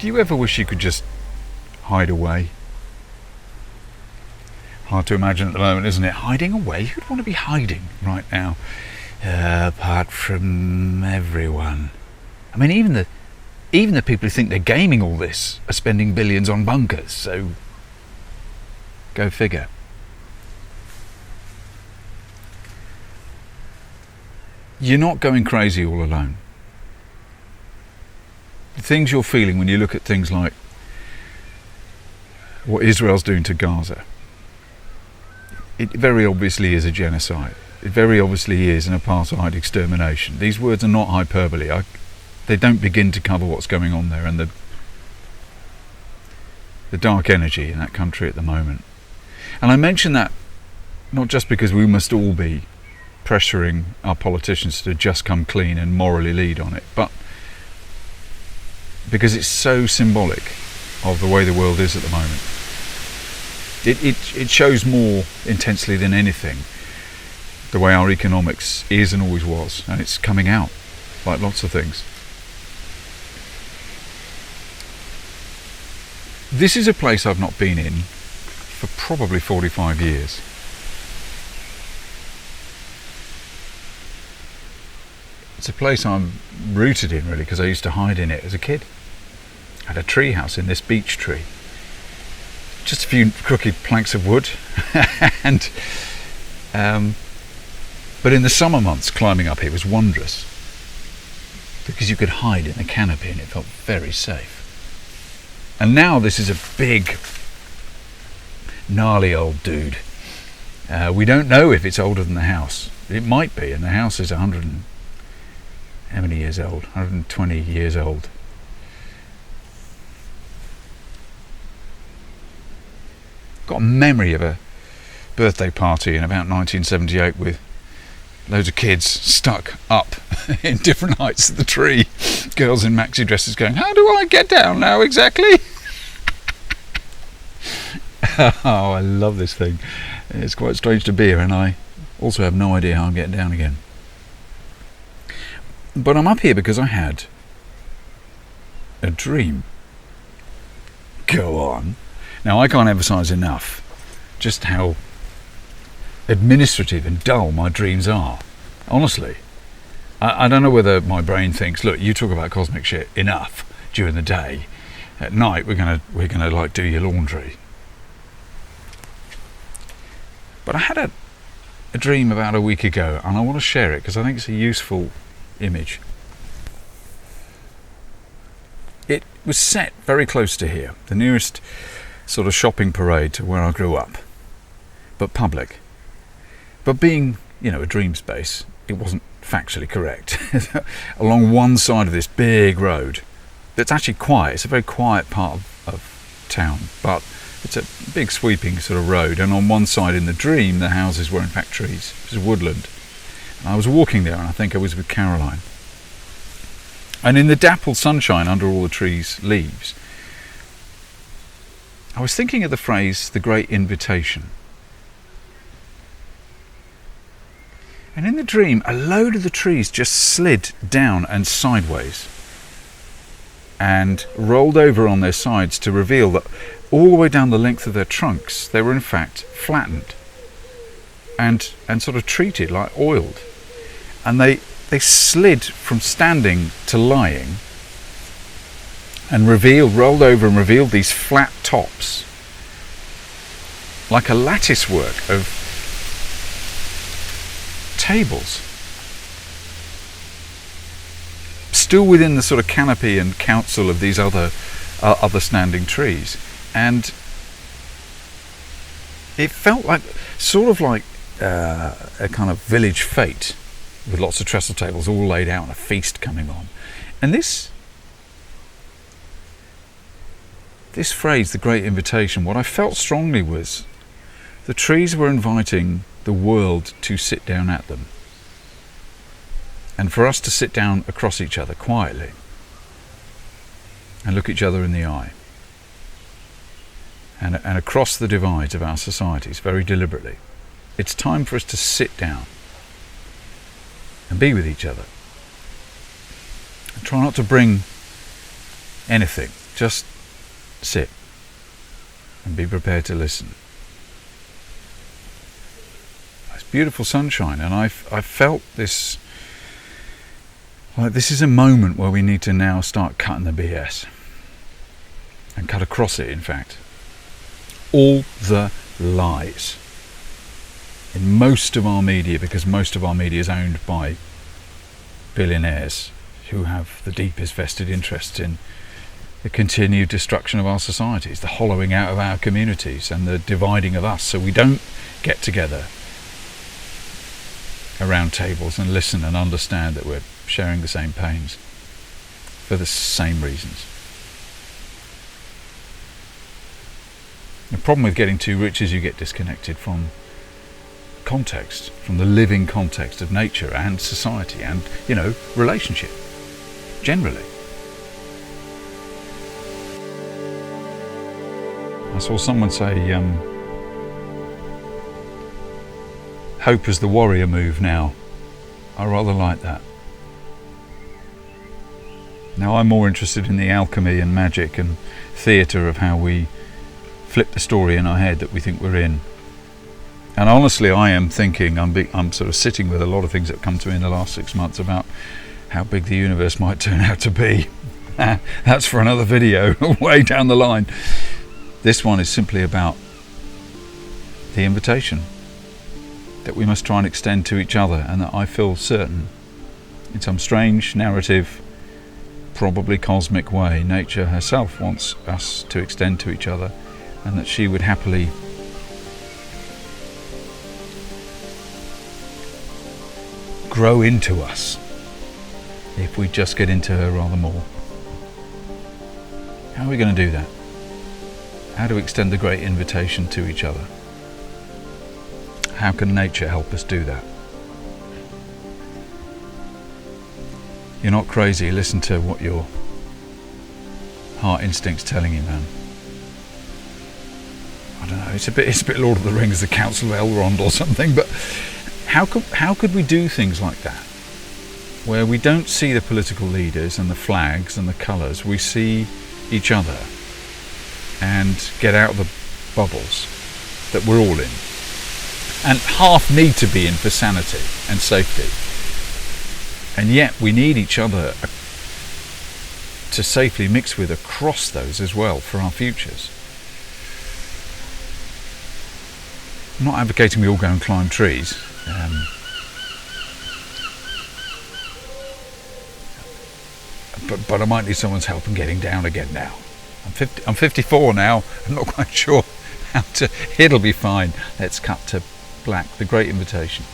Do you ever wish you could just hide away? Hard to imagine at the moment, isn't it? Hiding away? Who'd want to be hiding right now? Apart from everyone. I mean, even the people who think they're gaming all this are spending billions on bunkers, so go figure. You're not going crazy all alone. The things you're feeling when you look at things like what Israel's doing to Gaza, it very obviously is a genocide. It very obviously is an apartheid extermination. These words are not hyperbole. They don't begin to cover what's going on there and the dark energy in that country at the moment. And I mention that not just because we must all be pressuring our politicians to just come clean and morally lead on it, but because it's so symbolic of the way the world is at the moment. It shows more intensely than anything the way our economics is and always was, and it's coming out like lots of things. This is a place I've not been in for probably 45 years. It's a place I'm rooted in, really, because I used to hide in it as a kid. I had a tree house in this beech tree. Just a few crooked planks of wood. But in the summer months, climbing up here was wondrous, because you could hide in the canopy and it felt very safe. And now this is a big, gnarly old dude. We don't know if it's older than the house. It might be, and the house is 100 and... how many years old? 120 years old. Got a memory of a birthday party in about 1978 with loads of kids stuck up in different heights of the tree. Girls in maxi dresses going, "How do I get down now exactly?" Oh, I love this thing. It's quite strange to be here, and I also have no idea how I'm getting down again. But I'm up here because I had a dream. Go on. Now, I can't emphasise enough just how administrative and dull my dreams are. Honestly. I don't know whether my brain thinks, look, you talk about cosmic shit enough during the day. At night, we're gonna like do your laundry. But I had a dream about a week ago, and I want to share it because I think it's a useful image. It was set very close to here, the nearest sort of shopping parade to where I grew up, but public. But being, a dream space, it wasn't factually correct. Along one side of this big road that's actually quiet, it's a very quiet part of town, but it's a big sweeping sort of road, and on one side in the dream the houses were in fact trees. It was a woodland. And I was walking there, and I think I was with Caroline. And in the dappled sunshine under all the trees' leaves, I was thinking of the phrase, the great invitation. And in the dream, a load of the trees just slid down and sideways and rolled over on their sides to reveal that all the way down the length of their trunks, they were in fact flattened and sort of treated like oiled. And they slid from standing to lying and rolled over and revealed these flat tops, like a lattice work of tables, still within the sort of canopy and counsel of these other standing trees. And it felt like a kind of village fete with lots of trestle tables all laid out and a feast coming on. And this phrase, the great invitation, what I felt strongly was the trees were inviting the world to sit down at them, and for us to sit down across each other quietly and look each other in the eye, and across the divides of our societies very deliberately. It's time for us to sit down and be with each other and try not to bring anything Just sit and be prepared to listen. It's beautiful sunshine, and I've felt this, like this is a moment where we need to now start cutting the BS. And cut across it, in fact. All the lies in most of our media, because most of our media is owned by billionaires who have the deepest vested interests in the continued destruction of our societies, the hollowing out of our communities and the dividing of us, so we don't get together around tables and listen and understand that we're sharing the same pains for the same reasons. The problem with getting too rich is you get disconnected from context, from the living context of nature and society and, relationship, generally. I saw someone say, hope is the warrior move now. I rather like that. Now I'm more interested in the alchemy and magic and theatre of how we flip the story in our head that we think we're in. And honestly, I am thinking, I'm sort of sitting with a lot of things that have come to me in the last 6 months about how big the universe might turn out to be. That's for another video, way down the line. This one is simply about the invitation that we must try and extend to each other, and that I feel certain, in some strange narrative, probably cosmic way, nature herself wants us to extend to each other, and that she would happily grow into us if we just get into her rather more. How are we going to do that? How do we extend the great invitation to each other? How can nature help us do that? You're not crazy. Listen to what your heart instinct's telling you, man. I don't know, it's a bit Lord of the Rings, the Council of Elrond or something, but how could we do things like that? Where we don't see the political leaders and the flags and the colours, we see each other and get out of the bubbles that we're all in. And half need to be in for sanity and safety. And yet we need each other to safely mix with across those as well for our futures. I'm not advocating we all go and climb trees. But I might need someone's help in getting down again now. I'm 54 now. I'm not quite sure how to. It'll be fine. Let's cut to black. The great invitation.